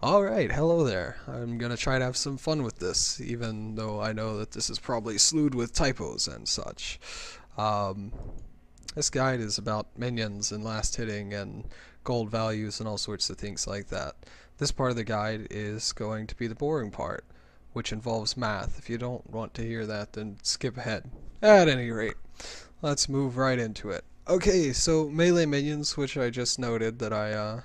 Alright, hello there. I'm gonna try to have some fun with this, even though I know that this is probably slewed with typos and such. Um, this guide is about minions and last hitting and gold values and all sorts of things like that. This part of the guide is going to be the boring part, which involves math. If you don't want to hear that, then skip ahead. At any rate, let's move right into it. Okay, so melee minions, which I just noted that I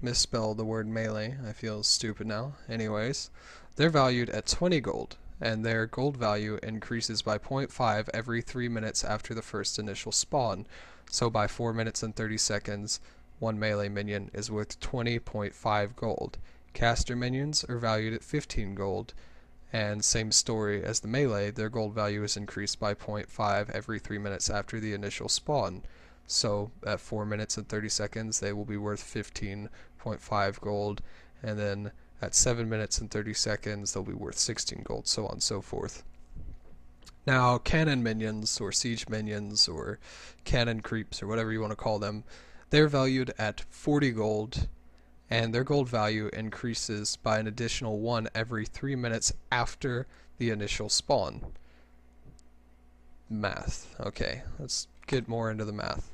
misspelled the word melee. I feel stupid now. Anyways, they're valued at 20 gold, and their gold value increases by 0.5 every 3 minutes after the first initial spawn. So by 4 minutes and 30 seconds, one melee minion is worth 20.5 gold. Caster minions are valued at 15 gold, and same story as the melee, their gold value is increased by 0.5 every 3 minutes after the initial spawn. So at 4 minutes and 30 seconds they will be worth 15.5 gold, and then at 7 minutes and 30 seconds they'll be worth 16 gold, so on and so forth. Now cannon minions, or siege minions, or cannon creeps, or whatever you want to call them, they're valued at 40 gold, and their gold value increases by an additional 1 every 3 minutes after the initial spawn. Math. Okay, let's get more into the math.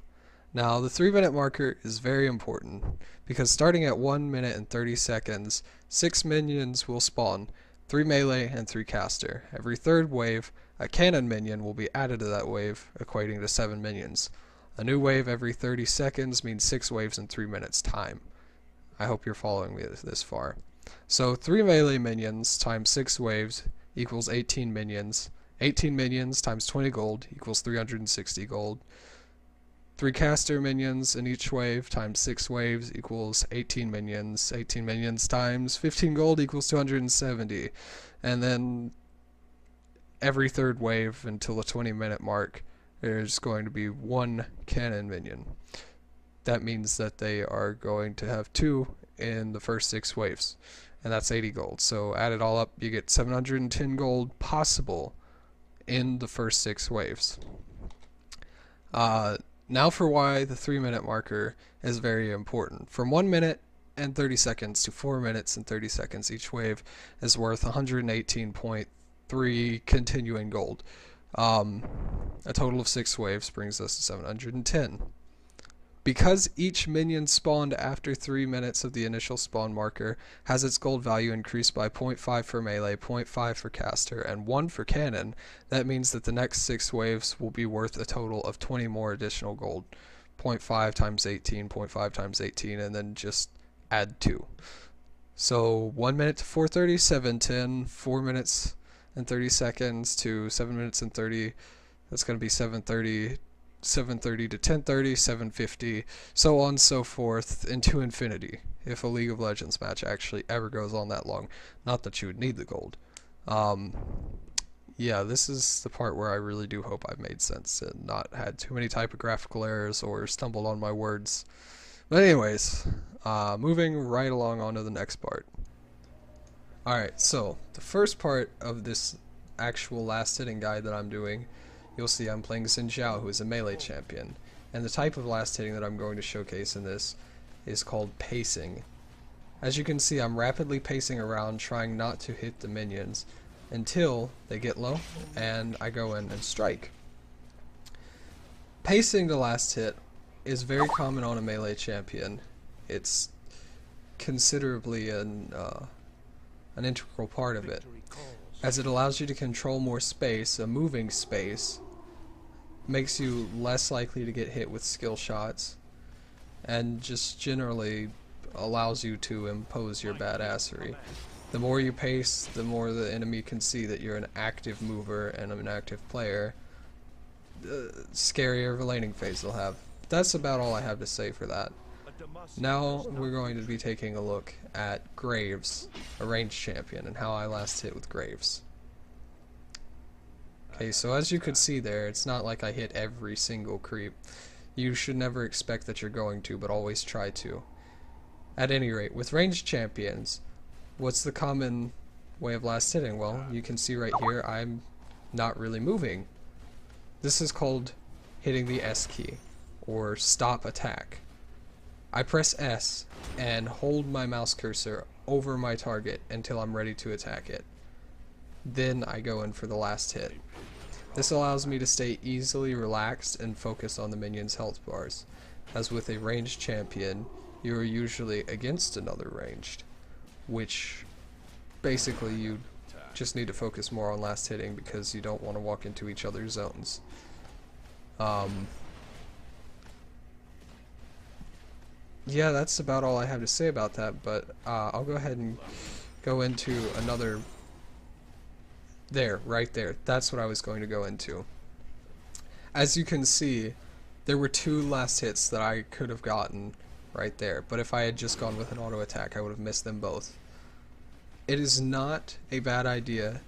Now, the 3-minute marker is very important, because starting at 1 minute and 30 seconds, 6 minions will spawn, 3 melee and 3 caster. Every third wave, a cannon minion will be added to that wave, equating to 7 minions. A new wave every 30 seconds means 6 waves in 3 minutes time. I hope you're following me this far. So 3 melee minions times 6 waves equals 18 minions. 18 minions times 20 gold equals 360 gold. 3 caster minions in each wave times 6 waves equals 18 minions. 18 minions times 15 gold equals 270. And then every third wave until the 20-minute mark, there's going to be 1 cannon minion. That means that they are going to have 2 in the first 6 waves, and that's 80 gold. So add it all up, you get 710 gold possible in the first 6 waves. Now for why the 3-minute marker is very important. From 1 minute and 30 seconds to 4 minutes and 30 seconds, each wave is worth 118.3 continuing gold. A total of 6 waves brings us to 710. Because each minion spawned after 3 minutes of the initial spawn marker has its gold value increased by 0.5 for melee, 0.5 for caster, and 1 for cannon, that means that the next 6 waves will be worth a total of 20 more additional gold. 0.5 times 18, 0.5 times 18, and then just add 2. So 1 minute to 4:30, 710, 4 minutes and 30 seconds to 7 minutes and 30, that's going to be 730. 7:30 to 10:30, 7:50, so on and so forth into infinity, if a League of Legends match actually ever goes on that long. Not that you would need the gold. Yeah, this is the part where I really do hope I've made sense and not had too many typographical errors or stumbled on my words. But anyways, moving right along on to the next part. Alright, so the first part of this actual last hitting guide that I'm doing, you'll see I'm playing Xin Zhao, who is a melee champion, and the type of last hitting that I'm going to showcase in this is called pacing. As you can see, I'm rapidly pacing around trying not to hit the minions until they get low and I go in and strike. Pacing the last hit is very common on a melee champion. It's considerably an integral part of it, as it allows you to control more space. A moving space makes you less likely to get hit with skill shots, and just generally allows you to impose your badassery. The more you pace, the more the enemy can see that you're an active mover and an active player, the scarier of a laning phase they'll have. That's about all I have to say for that. Now we're going to be taking a look at Graves, a ranged champion, and how I last hit with Graves. Okay, so as you could see there, it's not like I hit every single creep. You should never expect that you're going to, but always try to. At any rate, with ranged champions, what's the common way of last hitting? Well, you can see right here, I'm not really moving. This is called hitting the S key, or stop attack. I press S and hold my mouse cursor over my target until I'm ready to attack it. Then I go in for the last hit. This allows me to stay easily relaxed and focus on the minion's health bars. As with a ranged champion, you are usually against another ranged, which basically you just need to focus more on last hitting because you don't want to walk into each other's zones. Yeah, that's about all I have to say about that, but I'll go ahead and go into another... There, right there. That's what I was going to go into. As you can see, there were 2 last hits that I could have gotten right there, but if I had just gone with an auto attack, I would have missed them both. It is not a bad idea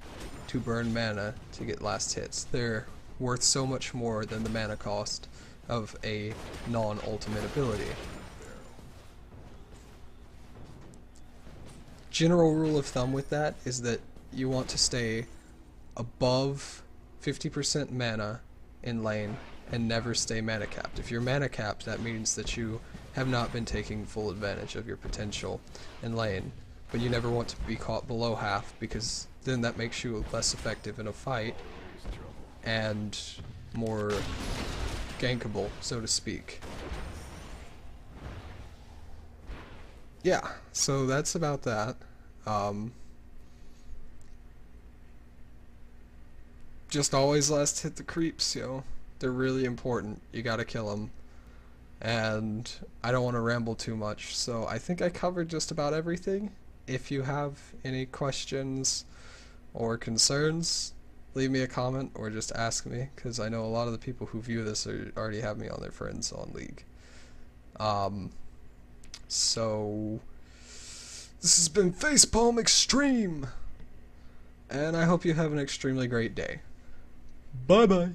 to burn mana to get last hits. They're worth so much more than the mana cost of a non-ultimate ability. General rule of thumb with that is that you want to stay above 50% mana in lane and never stay mana capped. If you're mana capped, that means that you have not been taking full advantage of your potential in lane, but you never want to be caught below half because then that makes you less effective in a fight and more gankable, so to speak. Yeah, so that's about that. Just always last hit the creeps, yo. They're really important. You gotta kill them. And I don't want to ramble too much, so I think I covered just about everything. If you have any questions or concerns, leave me a comment or just ask me, because I know a lot of the people who view this already have me on their friends on League. So this has been Facepalm Extreme, and I hope you have an extremely great day. Bye bye.